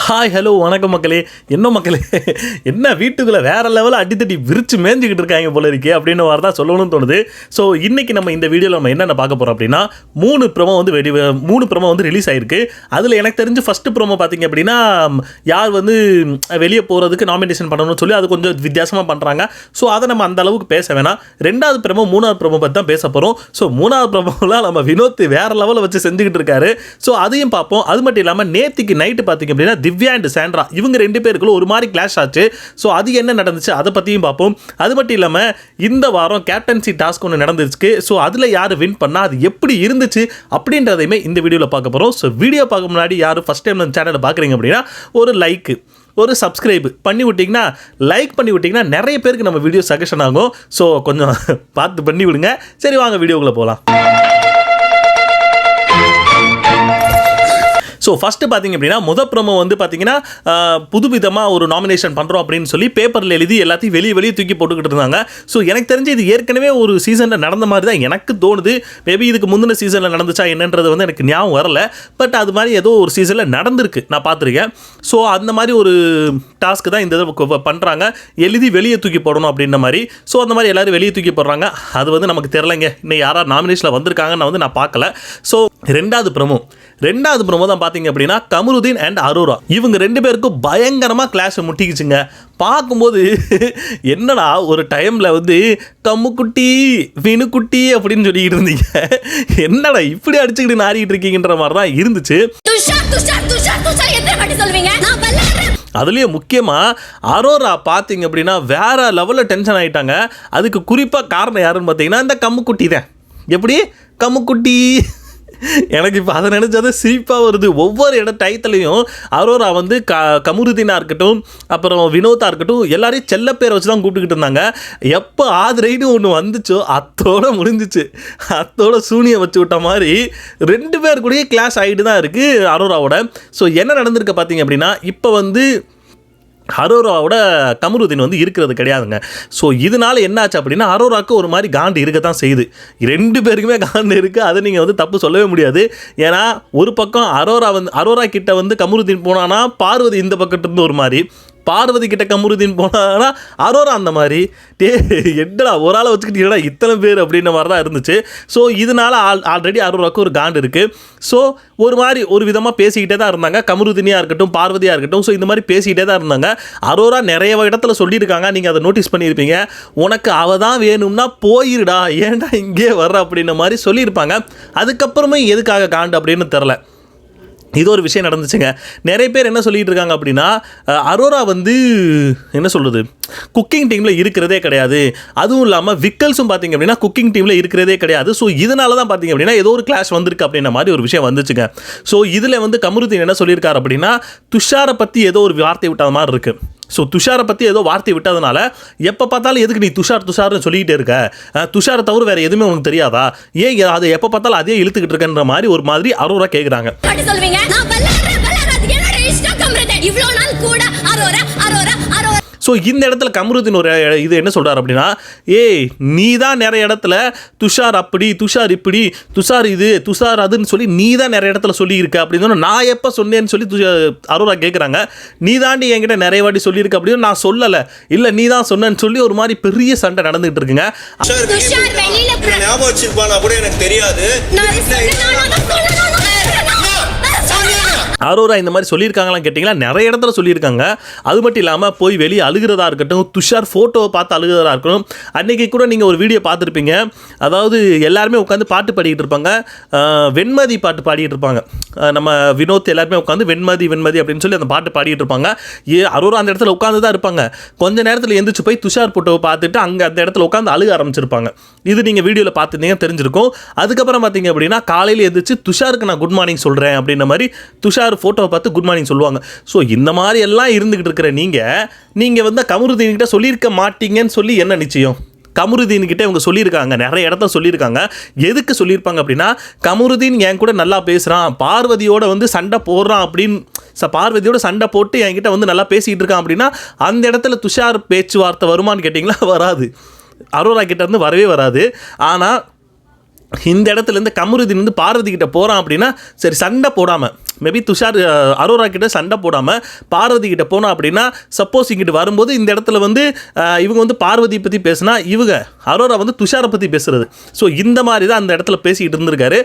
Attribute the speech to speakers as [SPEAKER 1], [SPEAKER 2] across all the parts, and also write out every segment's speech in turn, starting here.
[SPEAKER 1] Hi hello வணக்கம் மக்களே. என்ன வீட்டுக்குள்ளே வேறு லெவலில் அடித்தடி விரிச்சு மேய்ஞ்சிக்கிட்டு இருக்காங்க போல இருக்கே அப்படின்னு தான் சொல்லணும்னு தோணுது. ஸோ இன்றைக்கி நம்ம இந்த வீடியோவில் நம்ம என்னென்ன பார்க்க போகிறோம் அப்படின்னா, மூணு ப்ரோமோ வந்து ரிலீஸ் ஆகிருக்கு. அதில் எனக்கு தெரிஞ்சு ஃபஸ்ட்டு ப்ரோமோ பார்த்திங்க அப்படின்னா, யார் வந்து வெளியே போகிறதுக்கு நாமினேஷன் பண்ணணும்னு சொல்லி அது கொஞ்சம் வித்தியாசமாக பண்ணுறாங்க. ஸோ அதை நம்ம அந்த அளவுக்கு பேச வேணாம். ரெண்டாவது ப்ரோமோ மூணாவது ப்ரோமோ பற்றி தான் பேச போகிறோம். ஸோ மூணாவது ப்ரோமோவில் நம்ம வினோத் வேறு லெவலில் வச்சு செஞ்சுக்கிட்டு இருக்காரு. ஸோ அதையும் பார்ப்போம். அது மட்டும் இல்லாமல் நேற்றுக்கு நைட்டு பார்த்திங்க அப்படின்னா திவ்யா அண்ட் சாண்ட்ரா இவங்க ரெண்டு பேருக்குள்ள ஒரு மாதிரி கிளாஷ் ஆச்சு. ஸோ அது என்ன நடந்துச்சு அதை பற்றியும் பார்ப்போம். அது மட்டும் இல்லாமல் இந்த வாரம் கேப்டன்சி டாஸ்க் ஒன்று நடந்துச்சு. ஸோ அதில் யார் வின் பண்ணால் அது எப்படி இருந்துச்சு அப்படின்றதையுமே இந்த வீடியோவில் பார்க்க போகிறோம். ஸோ வீடியோ பார்க்க முன்னாடி யாரும் ஃபஸ்ட் டைம் நம்ம சேனலை பார்க்குறீங்க அப்படின்னா ஒரு லைக்கு ஒரு சப்ஸ்கிரைப் பண்ணி விட்டிங்கன்னா, லைக் பண்ணி விட்டிங்கன்னா நிறைய பேருக்கு நம்ம வீடியோ சஜஷன் ஆகும். ஸோ கொஞ்சம் பார்த்து பண்ணி விடுங்க. சரி வாங்க வீடியோக்குள்ளே போகலாம். ஸோ ஃபஸ்ட்டு பார்த்திங்க அப்படின்னா ப்ரோமோ வந்து பார்த்திங்கன்னா புதுவிதமாக ஒரு நாமினேஷன் பண்ணுறோம் அப்படின்னு சொல்லி பேப்பரில் எழுதி எல்லாத்தையும் வெளியே தூக்கி போட்டுக்கிட்டு இருந்தாங்க. ஸோ எனக்கு தெரிஞ்சு இது ஏற்கனவே ஒரு சீசனில் நடந்த மாதிரி தான் எனக்கு தோணுது. மேபி இதுக்கு முந்தின சீசனில் நடந்துச்சா என்னன்றது வந்து எனக்கு ஞாபகம் வரல. பட் அது மாதிரி ஏதோ ஒரு சீசனில் நடந்திருக்கு, நான் பார்த்துருக்கேன். ஸோ அந்த மாதிரி ஒரு டாஸ்க்கு தான் இந்த இதை பண்ணுறாங்க, எழுதி வெளியே தூக்கி போடணும் அப்படின்ற மாதிரி. ஸோ அந்த மாதிரி எல்லோரும் வெளியே தூக்கி போடுறாங்க. அது வந்து நமக்கு தெரிலங்க, இன்னும் யாராவது நாமினேஷனில் வந்திருக்காங்கன்னு நான் பார்க்கல. ஸோ ரெண்டாவது ப்ரோமோ தான் பார்த்தீங்க அப்படின்னா கமருதீன் அண்ட் அரோரா இவங்க ரெண்டு பேருக்கும் பயங்கரமாக கிளாஷ் முட்டிக்குச்சுங்க. பார்க்கும்போது என்னடா ஒரு டைமில் வந்து கம்முக்குட்டி வினுக்குட்டி அப்படின்னு சொல்லிக்கிட்டு இருந்தீங்க, என்னடா இப்படி அடிச்சுக்கிட்டு நாடிக்கிட்டு இருக்கீங்கன்ற மாதிரி தான் இருந்துச்சு. அதுலேயும் முக்கியமாக அரோரா பார்த்தீங்க அப்படின்னா வேற லெவலில் டென்ஷன் ஆகிட்டாங்க. அதுக்கு குறிப்பாக காரணம் யாருன்னு பார்த்தீங்கன்னா இந்த கம்முக்குட்டி தான். எப்படி கம்முக்குட்டி, எனக்கு இப்போ அதை நினச்சாதான் சிரிப்பாக வருது. ஒவ்வொரு டயத்துலையும் அரோரா வந்து கமருதீனாக இருக்கட்டும், அப்புறம் வினோத்தாக இருக்கட்டும், எல்லாரையும் செல்ல பேரை வச்சு தான் கூப்பிட்டுக்கிட்டு இருந்தாங்க. எப்போ ஆதிரைன்னு ஒன்று வந்துச்சோ அத்தோடு முடிஞ்சிச்சு. அத்தோட சூனியை வச்சு விட்ட மாதிரி ரெண்டு பேர் கூடயே கிளாஸ் ஆகிட்டு தான் இருக்குது அரோராவோட. ஸோ என்ன நடந்திருக்க பார்த்தீங்க அப்படின்னா, இப்போ வந்து அரோராவோட கமருதீன் வந்து இருக்கிறது கிடையாதுங்க. ஸோ இதனால் என்னாச்சு அப்படின்னா, அரோராவுக்கு ஒரு மாதிரி காண்டு இருக்க தான் செய்யுது. ரெண்டு பேருக்குமே காண்டு இருக்குது, அதை நீங்கள் வந்து தப்பு சொல்லவே முடியாது. ஏன்னா ஒரு பக்கம் அரோரா கிட்ட வந்து கமருதீன் போனான்னா பார்வதி இந்த பக்கத்துலேருந்து ஒரு மாதிரி, பார்வதி கிட்ட கமருதீன் போனான்னா அரோரா அந்த மாதிரி. என்னடா ஒரு ஆளை வச்சுக்கிட்டீங்களா இத்தனை பேர் அப்படின்ற மாதிரி தான் இருந்துச்சு. ஸோ இதனால் ஆல்ரெடி அரோராவுக்கு ஒரு காண்டு இருக்குது. ஸோ ஒரு மாதிரி ஒரு விதமாக பேசிக்கிட்டே தான் இருந்தாங்க, கமருதீனியாக இருக்கட்டும் பார்வதியாக இருக்கட்டும். ஸோ இந்த மாதிரி பேசிக்கிட்டே தான் இருந்தாங்க. அரோரா நிறைய இடத்துல சொல்லியிருக்காங்க, நீங்கள் அதை நோட்டீஸ் பண்ணியிருப்பீங்க. உனக்கு அவள் தான் வேணும்னா போயிருடா, ஏன்டா இங்கே வர்ற அப்படின்ற மாதிரி சொல்லியிருப்பாங்க. அதுக்கப்புறமே எதுக்காக காண்டு அப்படின்னு தெரில. இது ஒரு விஷயம் நடந்துச்சுங்க. நிறைய பேர் என்ன சொல்லிகிட்டு இருக்காங்க அப்படின்னா, அரோரா வந்து என்ன சொல்கிறது, குக்கிங் டீமில் இருக்கிறதே கிடையாது. அதுவும் இல்லாமல் விக்கல்ஸும் பார்த்திங்க அப்படின்னா குக்கிங் டீமில் இருக்கிறதே கிடையாது. ஸோ இதனால தான் பார்த்திங்க அப்படின்னா ஏதோ ஒரு கிளாஷ் வந்திருக்கு அப்படின்ற மாதிரி ஒரு விஷயம் வந்துச்சுங்க. ஸோ இதில் வந்து கமருதீன் என்ன சொல்லியிருக்காரு அப்படின்னா, துஷாரை பற்றி ஏதோ ஒரு வார்த்தை விட்டாத மாதிரி இருக்குது. ஸோ துஷாரை பற்றி ஏதோ வார்த்தை விட்டதுனால எப்போ பார்த்தாலும் எதுக்கு நீ துஷார்னு சொல்லிக்கிட்டே இருக்க, துஷாரை தவிர வேறு எதுவுமே உனக்கு தெரியாதா, ஏன் அதை எப்போ பார்த்தாலும் அதே இழுத்துக்கிட்டு இருக்கன்ற மாதிரி ஒரு மாதிரி அரோரா கேட்குறாங்க. ஸோ இந்த இடத்துல கமருதீன் ஒரு இது என்ன சொல்கிறார் அப்படின்னா, ஏய் நீ தான் நிறைய இடத்துல துஷார் அப்படி துஷார் இப்படி துஷார் இது துஷார் அதுன்னு சொல்லி நீ தான் நிறைய இடத்துல சொல்லியிருக்க அப்படின்னு சொன்னால் நான் எப்போ சொன்னேன்னு சொல்லி அரோரா கேட்குறாங்க. நீ தாண்டி என்கிட்ட நிறைய வாட்டி சொல்லியிருக்க அப்படின்னு நான் சொல்லலை, இல்லை நீ தான் சொன்னேன்னு சொல்லி ஒரு மாதிரி பெரிய சண்டை நடந்துகிட்டு இருக்குங்க. அரோரா இந்த மாதிரி சொல்லியிருக்காங்களான்னு கேட்டிங்களா, நிறைய இடத்துல சொல்லியிருக்காங்க. அது மட்டும் இல்லாமல் போய் வெளியே அழுகிறதா இருக்கட்டும், துஷார் ஃபோட்டோவை பார்த்து அழுகிறதா இருக்கட்டும். அன்றைக்கி கூட நீங்கள் ஒரு வீடியோ பார்த்துருப்பீங்க. அதாவது எல்லாருமே உட்காந்து பாட்டு பாடிக்கிட்டு இருப்பாங்க, வெண்மதி பாட்டு பாடிக்கிட்டு இருப்பாங்க. நம்ம வினோத் எல்லாருமே உட்காந்து வெண்மதி அப்படின்னு சொல்லி அந்த பாட்டு பாடிக்கிட்டு இருப்பாங்க. அரோரா அந்த இடத்துல உட்காந்து தான் இருப்பாங்க. கொஞ்சம் நேரத்தில் எந்திரிச்சு போய் துஷார் ஃபோட்டோவை பார்த்துட்டு அங்கே அந்த இடத்துல உட்காந்து அழுக ஆரம்பிச்சிருப்பாங்க. இது நீங்கள் வீடியோவில் பார்த்துருந்தீங்க தெரிஞ்சிருக்கும். அதுக்கப்புறம் பார்த்தீங்க அப்படின்னா காலையில் எந்திரிச்சு துஷாருக்கு நான் குட் மார்னிங் சொல்கிறேன் அப்படின்ற மாதிரி துஷார் ஃபோட்டோவை பார்த்து குட் மார்னிங் சொல்லுவாங்க. ஸோ இந்த மாதிரி எல்லாம் இருந்துகிட்டு இருக்கிற நீங்கள் வந்து கமருதீன்கிட்ட சொல்லியிருக்க மாட்டீங்கன்னு சொல்லி என்ன நிச்சயம்? கமருதீன்கிட்ட இவங்க சொல்லியிருக்காங்க, நிறைய இடத்துல சொல்லியிருக்காங்க. எதுக்கு சொல்லியிருப்பாங்க அப்படின்னா, கமருதீன் என் கூட நல்லா பேசுகிறான், பார்வதியோட வந்து சண்டை போடுறான் அப்படின்னு பார்வதியோட சண்டை போட்டு என்கிட்ட வந்து நல்லா பேசிகிட்டு இருக்கான் அப்படின்னா அந்த இடத்துல துஷார் பேச்சுவார்த்தை வருமானு கேட்டிங்களா, வராது. அரோரா கிட்ட இருந்து வரவே வராது. ஆனால் இந்த இடத்துலேருந்து கமருதீன் வந்து பார்வதி கிட்ட போகிறான் அப்படின்னா சரி சண்டை போடாமல் மேபி துஷார் அரோரா கிட்ட சண்டை போடாமல் பார்வதி கிட்ட போனோம் அப்படின்னா சப்போஸ் இங்கிட்டு வரும்போது இந்த இடத்துல வந்து இவங்க வந்து பார்வதி பற்றி பேசினா இவங்க அரோரா வந்து துஷாரை பற்றி பேசுறது. ஸோ இந்த மாதிரி தான் அந்த இடத்துல பேசிக்கிட்டு இருந்திருக்காரு.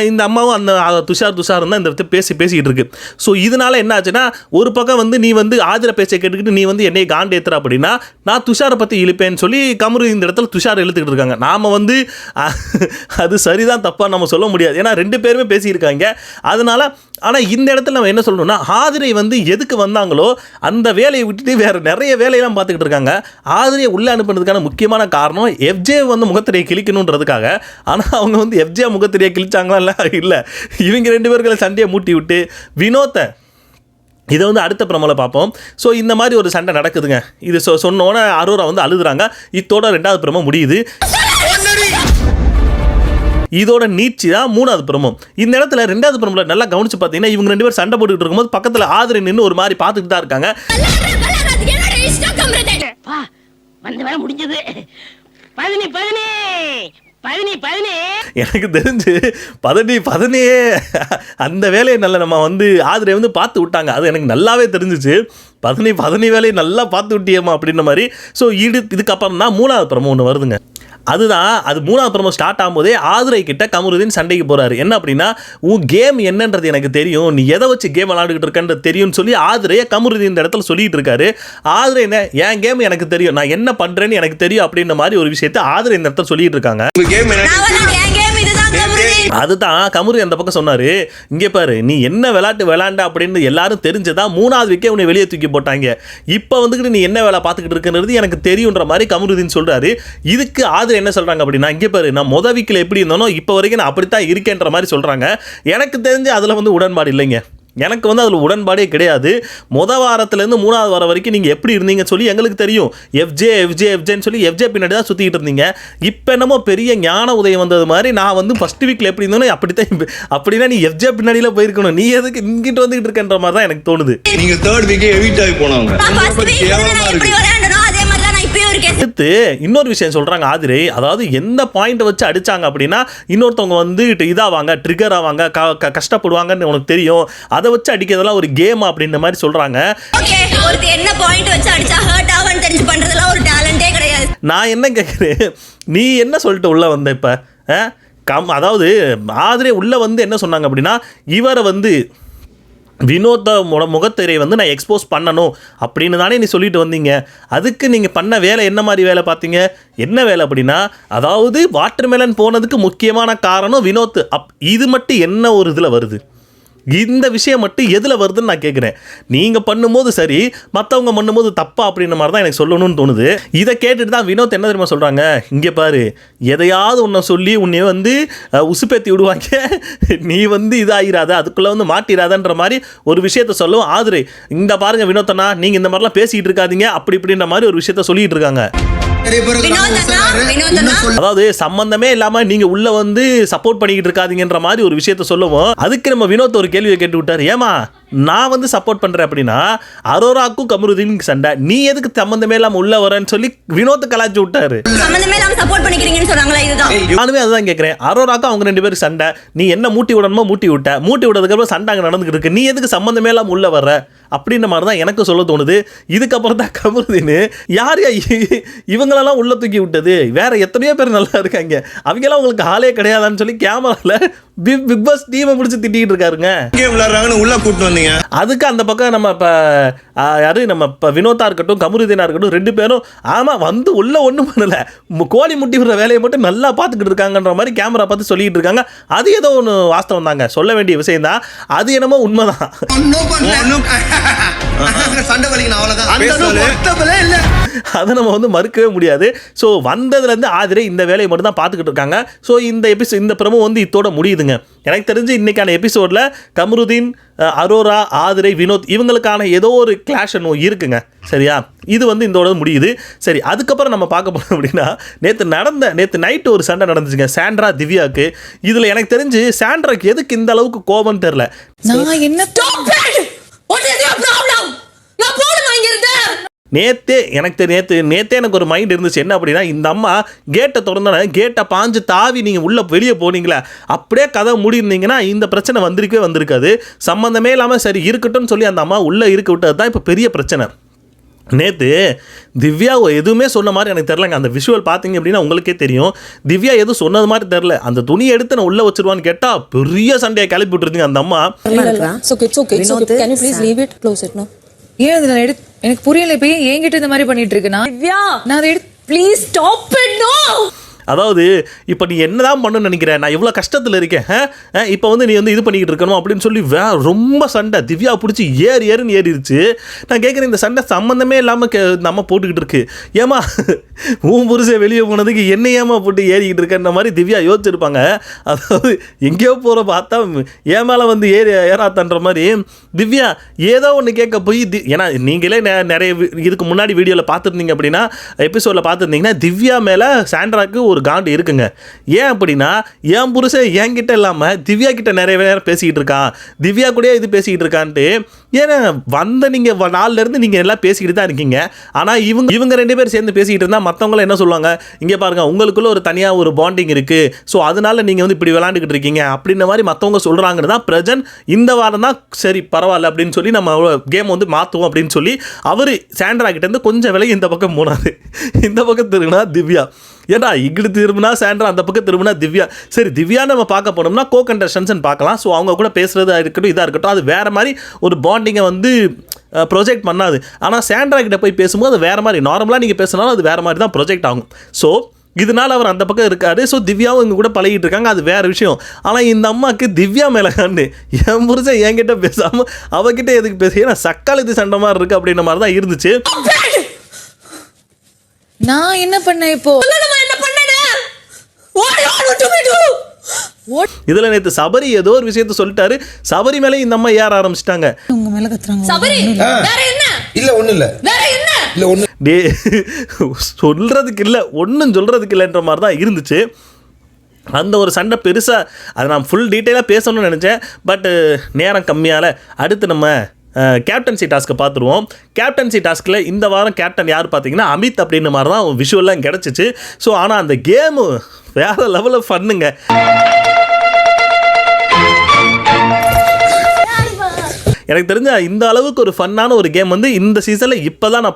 [SPEAKER 1] இந்த அம்மாவும் அந்த துஷார் தான் இந்த இடத்துல பேசிக்கிட்டு இருக்கு. ஸோ இதனால என்ன ஆச்சுன்னா, ஒரு பக்கம் வந்து நீ வந்து ஆதிர பேச்சை கேட்டுக்கிட்டு நீ வந்து என்னை காண்டேத்துற அப்படின்னா நான் துஷாரை பற்றி இழுப்பேன்னு சொல்லி கமரு இந்த இடத்துல துஷார் இழுத்துக்கிட்டு இருக்காங்க. நாம் வந்து அது சரிதான் தப்பாக நம்ம சொல்ல முடியாது, ஏன்னா 2 பேருமே பேசியிருக்காங்க. அதனால ஆனால் இந்த இடத்துல நம்ம என்ன சொல்லணும்னா, ஆதிரை வந்து எதுக்கு வந்தாங்களோ அந்த வேலையை விட்டுட்டு வேறு நிறைய வேலையெல்லாம் பார்த்துக்கிட்டு இருக்காங்க. ஆதிரையை உள்ளே அனுப்புனதுக்கான முக்கியமான காரணம் எஃப்ஜே வந்து முகத்திரையை கிழிக்கணுன்றதுக்காக. ஆனால் அவங்க வந்து எஃப்ஜே முகத்திரையை கிழிச்சாங்களா இல்லை, இவங்க 2 பேர்களை சண்டையை மூட்டி விட்டு வினோத்தை இதை வந்து அடுத்த ப்ரோமோவில் பார்ப்போம். ஸோ இந்த மாதிரி ஒரு சண்டை நடக்குதுங்க. இது சொன்னோன்னே அரோரா வந்து அழுதுறாங்க. இதோட 2வது ப்ரோமோ முடியுது. இதோட நீட்சி தான் 3வது ப்ரோமோ. இந்த இடத்துல 2வது ப்ரோமோவில் நல்லா கவனிச்சு பார்த்தீங்கன்னா இவங்க 2 பேர் சண்டை போட்டுக்கிட்டு இருக்கும்போது பக்கத்தில் ஆதிரை நின்று ஒரு மாதிரி பார்த்துட்டு தான் இருக்காங்க. எனக்கு தெரிஞ்சு 10 அந்த வேலையை நல்ல நம்ம வந்து ஆதிரை வந்து பார்த்து விட்டாங்க. அது எனக்கு நல்லாவே தெரிஞ்சிச்சு. 10 வேலையை நல்லா பார்த்து விட்டியம்மா அப்படின்ற மாதிரி. ஸோ இதுக்கப்புறம் தான் 3வது ப்ரோமோ ஒன்று வருதுங்க. அதுதான் அது 3வது ப்ரோமோ ஸ்டார்ட் ஆகும்போதே ஆதிரை கிட்ட கமருதீன் சண்டைக்கு போகிறாரு. என்ன அப்படின்னா, உன் கேம் என்னன்றது எனக்கு தெரியும், நீ எதை வச்சு கேம் விளாண்டுக்கிட்டு இருக்கன்றது தெரியும்னு சொல்லி ஆதிரையை கமருதீன் இந்த இடத்துல சொல்லிட்டு இருக்காரு. ஆதிரை என்ன, என் கேம் எனக்கு தெரியும், நான் என்ன பண்ணுறேன்னு எனக்கு தெரியும் அப்படின்ற மாதிரி ஒரு விஷயத்தை ஆதிரை இந்த இடத்துல சொல்லிட்டு இருக்காங்க. அதுதான் கமரு அந்த பக்கம் சொன்னாரு, இங்கே பாரு நீ என்ன விளையாட்டு விளையாண்ட அப்படின்னு எல்லாரும் தெரிஞ்சதான் 3வது வீக்கே உன்னை வெளியே தூக்கி போட்டாங்க. இப்போ வந்துக்கிட்டு நீ என்ன வேலை பார்த்துக்கிட்டு இருக்குன்றது எனக்கு தெரியுன்ற மாதிரி கமருதீன் சொல்றாரு. இதுக்கு ஆதிரை என்ன சொல்றாங்க அப்படின்னா, இங்கே பாரு நான் வீக்கில் எப்படி இருந்தனோ இப்போ வரைக்கும் நான் அப்படித்தான் இருக்கேன்ற மாதிரி சொல்றாங்க. எனக்கு தெரிஞ்சு அதில் வந்து உடன்பாடு இல்லைங்க. எனக்கு வந்து அதில் உடன்பாடே கிடையாது. வாரத்துலேருந்து 3வது வாரம் வரைக்கும் நீங்கள் எப்படி இருந்தீங்கன்னு சொல்லி எங்களுக்கு தெரியும். எஃப்ஜேன்னு சொல்லி எஃப்ஜே பின்னாடி தான் சுற்றிக்கிட்டு இருந்தீங்க. இப்போ என்னமோ பெரிய ஞான உதயம் வந்தது மாதிரி நான் வந்து ஃபஸ்ட் வீக்கில் எப்படி இருந்தோம் அப்படித்தான். அப்படின்னா நீ எஃப்ஜே பின்னாடியில் போயிருக்கணும், நீ எதுக்கு இங்கிட்டு வந்துக்கிட்டு இருக்கன்ற மாதிரி தான் எனக்கு தோணுது. நீங்கள் 3rd வீக்கே எவிட் ஆகி போனவங்க. அடுத்து இன்னொரு விஷயம் சொல்றாங்க ஆதிரை, அதாவது எந்த பாயிண்ட் வச்சு அடிச்சாங்க அப்படின்னா இன்னொருத்தவங்க வந்து இதாவாங்க, ட்ரிகர் ஆவாங்க, கஷ்டப்படுவாங்கன்னு உனக்கு தெரியும், அதை வச்சு அடிக்கிறதெல்லாம் ஒரு கேம் அப்படின்ற மாதிரி சொல்றாங்க. என்ன பாயிண்ட் வச்சு அடிச்சா ஹர்ட் ஆவன்னு தெரிஞ்சு பண்றதெல்லாம் ஒரு டேலண்டே கிடையாது. நான் என்ன கேட்குறேன், நீ என்ன சொல்லிட்டு உள்ள வந்த இப்ப அதாவது ஆதிரை உள்ள வந்து என்ன சொன்னாங்க அப்படின்னா, இவரை வந்து வினோத முகத்திரை வந்து நான் எக்ஸ்போஸ் பண்ணணும் அப்படின்னு தானே நீ சொல்லிட்டு வந்தீங்க. அதுக்கு நீங்கள் பண்ண வேலை என்ன மாதிரி வேலை பார்த்தீங்க? என்ன வேலை அப்படின்னா, அதாவது வாட்டர்மெலன் போனதுக்கு முக்கியமான காரணம் வினோத். இது மட்டும் என்ன ஒரு இதில் வருது? இந்த விஷயம் மட்டும் எதில் வருதுன்னு நான் கேட்குறேன். நீங்கள் பண்ணும்போது சரி, மற்றவங்க பண்ணும்போது தப்பா அப்படின்ற மாதிரி தான் எனக்கு சொல்லணும்னு தோணுது. இதை கேட்டுட்டு தான் வினோத் என்ன தெரியுமா சொல்கிறாங்க, இங்கே பாரு எதையாவது ஒன்றை சொல்லி உன்னை வந்து உசுப்பேற்றி விடுவாங்க, நீ வந்து இதாகிராத, அதுக்குள்ளே வந்து மாட்டிராதன்ற மாதிரி ஒரு விஷயத்த சொல்லுவோம். ஆதிரை இந்த பாருங்க வினோத்தனா, நீங்கள் இந்த மாதிரிலாம் பேசிக்கிட்டு இருக்காதீங்க அப்படி இப்படின்ற மாதிரி ஒரு விஷயத்த சொல்லிட்டு இருக்காங்க. அதாவது சம்பந்தமே இல்லாம நீங்க உள்ள வந்து சப்போர்ட் பண்ணிக்கிட்டு இருக்காதீங்கன்ற மாதிரி ஒரு விஷயத்த சொல்லுவோம். அதுக்கு நம்ம வினோத் ஒரு கேள்வியை கேட்டு விட்டாரு, ஏமா நான் வந்து சப்போர்ட் பண்றேன் அப்படின்னா அரோராக்கும் கமருதீனுக்கு சண்டை, நீ எதுக்கு சம்பந்தமே இல்லாம உள்ள வரேன்னு சொல்லி வினோத் கலாச்சி விட்டாரு. நானுமே அதுதான் கேட்கிறேன், அரோராக்கும் அவங்க 2 பேருக்கு சண்டை, நீ என்ன மூட்டி விடணுமோ மூட்டி விட்டதுக்கு அப்புறம் சண்டை அங்கே நடந்துகிட்டு இருக்கு, நீ எதுக்கு சம்பந்தமே இல்லாம உள்ள வர்ற அப்படின்ற மாதிரி தான் எனக்கு சொல்ல தோணுது. இதுக்கப்புறம் தான் கமருதீன் யார் இவங்களெல்லாம் உள்ள தூக்கி விட்டது, வேற எத்தனையோ பேர் நல்லா இருக்காங்க, அவங்கெல்லாம் உங்களுக்கு ஆளே கிடையாதான்னு சொல்லி கேமரால பிக் பாஸ் டீமை பிடிச்சி திட்டிகிட்டு இருக்காருங்க. உள்ள கூட்டு வந்தீங்க. அதுக்கு அந்த பக்கம் நம்ம இப்போ யாரு நம்ம இப்போ வினோதா இருக்கட்டும் கமருதீனா இருக்கட்டும் 2 பேரும் ஆமாம் வந்து உள்ள ஒன்றும் பண்ணலை, கோழி முட்டி விடுற வேலையை மட்டும் நல்லா பார்த்துக்கிட்டு இருக்காங்கன்ற மாதிரி கேமரா பார்த்து சொல்லிக்கிட்டு இருக்காங்க. அது ஏதோ ஒன்று வாஸ்தவம் தாங்க, சொல்ல வேண்டிய விஷயம் தான், அது என்னமோ உண்மைதான். அதை நம்ம வந்து மறுக்கவே முடியாது. ஸோ வந்ததுலேருந்து ஆதிரை இந்த வேலையை மட்டும் தான் பார்த்துக்கிட்டு இருக்காங்க. ஸோ இந்த ப்ரோமோ வந்து இதோட முடியுதுங்க. எனக்கு தெரிஞ்சு இன்னைக்கான எபிசோடில் கமருதீன், அரோரா, ஆதிரை, வினோத் இவங்களுக்கான ஏதோ ஒரு கிளாஷ் இருக்குங்க. சரியா, இது வந்து இதோட முடியுது. சரி, அதுக்கப்புறம் நம்ம பார்க்க போனோம் அப்படின்னா நேற்று நைட்டு ஒரு சண்டை நடந்துச்சுங்க சாண்ட்ரா திவ்யாவுக்கு. இதில் எனக்கு தெரிஞ்சு சாண்ட்ராக்கு எதுக்கு இந்த அளவுக்கு கோபம்னு தெரில. நேற்றே எனக்கு ஒரு மைண்ட் இருந்துச்சு என்ன அப்படின்னா, இந்த அம்மா கேட்டை திறந்தோன்னே கேட்டை பாஞ்சு தாவி நீங்கள் உள்ளே வெளியே போனீங்களே, அப்படியே கதை முடியிருந்தீங்கன்னா இந்த பிரச்சனை வந்திருக்காது. சம்மந்தமே இல்லாமல் சரி இருக்கட்டும்னு சொல்லி அந்த அம்மா உள்ளே இருக்க விட்டது தான் இப்போ பெரிய பிரச்சனை. நேற்று திவ்யா எதுவுமே சொன்ன மாதிரி எனக்கு தெரிலங்க. அந்த விஷுவல் பார்த்தீங்க அப்படின்னா உங்களுக்கே தெரியும், திவ்யா எதுவும் சொன்னது மாதிரி தெரில. அந்த துணியை எடுத்து நான் உள்ளே வச்சிருவான்னு கேட்டால் பெரிய சண்டையை கிளப்பி விட்டுருதுங்க அந்த அம்மா.
[SPEAKER 2] எனக்கு புரியல, இப்போ என்கிட்ட இந்த மாதிரி பண்ணிட்டு இருக்கு. நான் அதை எடுத்து ப்ளீஸ் ஸ்டாப் இட். நோ,
[SPEAKER 1] அதாவது இப்போ நீ என்ன தான் பண்ணணும்னு நினைக்கிறேன், நான் இவ்வளோ கஷ்டத்தில் இருக்கேன், இப்போ வந்து நீ வந்து இது பண்ணிக்கிட்டு இருக்கணும் அப்படின்னு சொல்லி ரொம்ப சண்டை திவ்யா பிடிச்சி ஏறுன்னு ஏறிடுச்சு. நான் கேட்குறேன், இந்த சண்டை சம்மந்தமே இல்லாமல் நம்ம போட்டுக்கிட்டு இருக்கு. ஏமா உன் புருஷன் வெளியே போனதுக்கு என்ன ஏமா போட்டு ஏறிக்கிட்டு இருக்கன்ற மாதிரி திவ்யா யோசிச்சிருப்பாங்க. அதாவது எங்கேயோ போகிற பார்த்தா ஏன் மேலே வந்து ஏறாத்தன்ற மாதிரி திவ்யா ஏதோ ஒன்று கேட்க போய் ஏன்னா நீங்களே நிறைய இதுக்கு முன்னாடி வீடியோவில் பார்த்துருந்தீங்க அப்படின்னா, எபிசோடில் பார்த்துருந்தீங்கன்னா திவ்யா மேலே சாண்ட்ராக்கு ஒரு காண்டு இருக்குங்க. ஏன் அப்படின்னா, என் புருஷன் என்கிட்ட இல்லாமல் திவ்யா கிட்ட நிறைய நேரம் பேசிக்கிட்டு இருக்கான், திவ்யா கூட இது பேசிக்கிட்டு இருக்கான்ட்டு. ஏன்னா நீங்கள் நாளிலேருந்து நீங்கள் எல்லாம் பேசிக்கிட்டு தான் இருக்கீங்க. ஆனால் இவங்க 2 பேர் சேர்ந்து பேசிக்கிட்டு இருந்தால் மற்றவங்களாம் என்ன சொல்லுவாங்க, இங்கே பாருங்க உங்களுக்குள்ள ஒரு தனியாக ஒரு பாண்டிங் இருக்குது, ஸோ அதனால நீங்கள் வந்து இப்படி விளாண்டுக்கிட்டு இருக்கீங்க அப்படின்ற மாதிரி மற்றவங்க சொல்கிறாங்கன்னு தான் பிரஜன் இந்த வாரம் தான் சரி பரவாயில்ல அப்படின்னு சொல்லி நம்ம கேம் வந்து மாற்றுவோம் அப்படின்னு சொல்லி அவர் சாண்ட்ரா கிட்டேருந்து கொஞ்சம் விலகி இந்த பக்கம் போனார். இந்த பக்கம் திரும்பினா திவ்யா, ஏன்னா இங்கிட்டு திரும்பினா சாண்ட்ரா, அந்த பக்கம் திரும்பினா திவ்யா. சரி திவ்யா நம்ம பார்க்க போனோம்னா கோ கண்டஸ்டன்ஸ் பார்க்கலாம். ஸோ அவங்க கூட பேசுகிறதா இருக்கட்டும் இதாக இருக்கட்டும், அது வேறு மாதிரி ஒரு பாண்டிங்கை வந்து ப்ரொஜெக்ட் பண்ணாது. ஆனால் சாண்ட்ரா கிட்ட போய் பேசும்போது அது வேறு மாதிரி, நார்மலாக நீங்கள் பேசினாலும் அது வேறு மாதிரி தான் ப்ரொஜெக்ட் ஆகும். ஸோ இதனால் அவர் அந்த பக்கம் இருக்காரு. ஸோ திவ்யாவும் இங்கே கூட பழகிட்டு இருக்காங்க, அது வேறு விஷயம். ஆனால் இந்த அம்மாவுக்கு திவ்யா மேலே கண்டு என் புருஷன் என்கிட்ட பேசாமல் அவகிட்ட எதுக்கு பேச, ஏன்னா சக்காலத்து சண்டை மாதிரி இருக்குது அப்படின்ற மாதிரி தான் இருந்துச்சு.
[SPEAKER 2] நான் என்ன பண்ணேன் இப்போ?
[SPEAKER 1] இதுல நேத்து சபரி ஏதோ ஒரு விஷயத்த சொல்லிட்டாரு, சபரி மேலே இந்த அம்மா ஏற ஆரம்பிச்சிட்டாங்க.
[SPEAKER 2] உங்க மேல கத்துறாங்க.
[SPEAKER 3] சபரி வேற என்ன?
[SPEAKER 4] இல்ல ஒண்ணு இல்ல.
[SPEAKER 3] வேற என்ன?
[SPEAKER 4] இல்ல ஒண்ணு.
[SPEAKER 1] சொல்றதுக்கு இல்லை, ஒன்றும் சொல்றதுக்கு இல்லைன்ற மாதிரி தான் இருந்துச்சு. அந்த ஒரு சண்டை பெருசாக அதை நான் ஃபுல் டீட்டெயிலாக பேசணும்னு நினச்சேன். பட் நேரம் கம்மியால் அடுத்து நம்ம கேப்டன்சி டாஸ்க்கை பார்த்துருவோம். கேப்டன்சி டாஸ்கில் இந்த வாரம் கேப்டன் யார் பார்த்தீங்கன்னா அமித் அப்படின்ற மாதிரி தான் விஷுவல்லாம் கிடச்சிச்சு. ஸோ ஆனால் அந்த கேமு வேறு லெவலில் ஃபன்னுங்க. எனக்கு தெரிஞ்ச இந்த அளவுக்கு ஒரு ஃபன்னான ஒரு கேம் வந்து இந்த சீசனில் இப்போ தான் நான்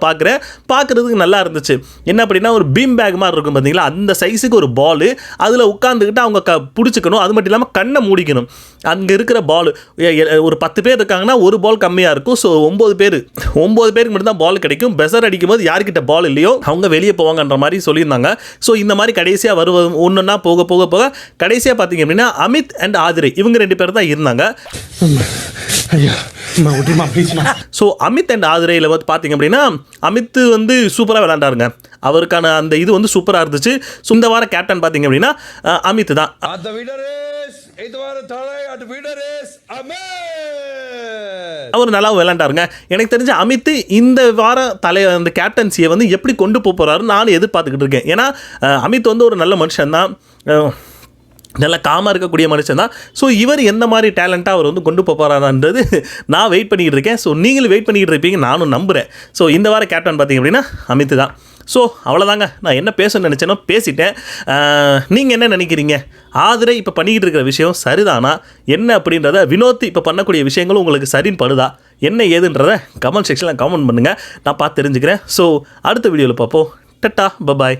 [SPEAKER 1] பார்க்குறதுக்கு நல்லா இருந்துச்சு. என்ன அப்படின்னா, ஒரு பீம் பேக் மாதிரி இருக்கும் பார்த்தீங்களா, அந்த சைஸுக்கு ஒரு பால், அதில் உட்காந்துக்கிட்டு அவங்க பிடிச்சிக்கணும். அது மட்டும் இல்லாமல் கண்ணை மூடிக்கணும். அங்கே இருக்கிற பால் ஒரு 10 பேர் இருக்காங்கன்னா ஒரு பால் கம்மியாக இருக்கும். ஸோ 9 பேருக்கு மட்டும் தான் பால் கிடைக்கும். பெசர் அடிக்கும் போது யார்கிட்ட பால் இல்லையோ அவங்க வெளியே போவாங்கன்ற மாதிரி சொல்லியிருந்தாங்க. ஸோ இந்த மாதிரி கடைசியாக வருவது ஒன்றுன்னா போக கடைசியாக பார்த்தீங்க அப்படின்னா அமித் அண்ட் ஆதிரை இவங்க 2 பேர் தான் இருந்தாங்க. ஸோ அமித் அண்ட் ஆதிரையில் வந்து பார்த்தீங்க அப்படின்னா அமித் வந்து சூப்பராக விளையாண்டாருங்க. அவருக்கான அந்த இது வந்து சூப்பராக இருந்துச்சு. ஸோ இந்த வாரம் கேப்டன் பார்த்தீங்க அப்படின்னா அமித் தான். அவர் நல்லா விளையாண்டாருங்க. எனக்கு தெரிஞ்ச அமித் இந்த வாரம் அந்த கேப்டன்சியை வந்து எப்படி கொண்டு போகிறாரு நானும் எதிர்பார்த்துக்கிட்டு இருக்கேன். ஏன்னா அமித் வந்து ஒரு நல்ல மனுஷன் தான், நல்லா காமாக இருக்கக்கூடிய மனுஷன் தான். ஸோ இவர் எந்த மாதிரி டேலண்ட்டாக அவர் வந்து கொண்டு போகிறாரான்றது நான் வெயிட் பண்ணிக்கிட்டு இருக்கேன். ஸோ நீங்களும் வெயிட் பண்ணிக்கிட்டு இருப்பீங்க, நானும் நம்புகிறேன். ஸோ இந்த வாரம் கேப்டன் பார்த்தீங்க அப்படின்னா அமித் தான். ஸோ அவ்வளோதாங்க, நான் என்ன பேசணும்னு நினச்சேனோ பேசிட்டேன். நீங்கள் என்ன நினைக்கிறீங்க? ஆதிரை இப்போ பண்ணிக்கிட்டு இருக்கிற விஷயம் சரிதானா என்ன அப்படின்றத, வினோத் இப்போ பண்ணக்கூடிய விஷயங்களும் உங்களுக்கு சரின்னு படுதா என்ன ஏதுன்றதை கமெண்ட் செக்ஷனில் கமெண்ட் பண்ணுங்கள், நான் பார்த்து தெரிஞ்சுக்கிறேன். ஸோ அடுத்த வீடியோவில் பார்ப்போம். Ta-ta, bye bye.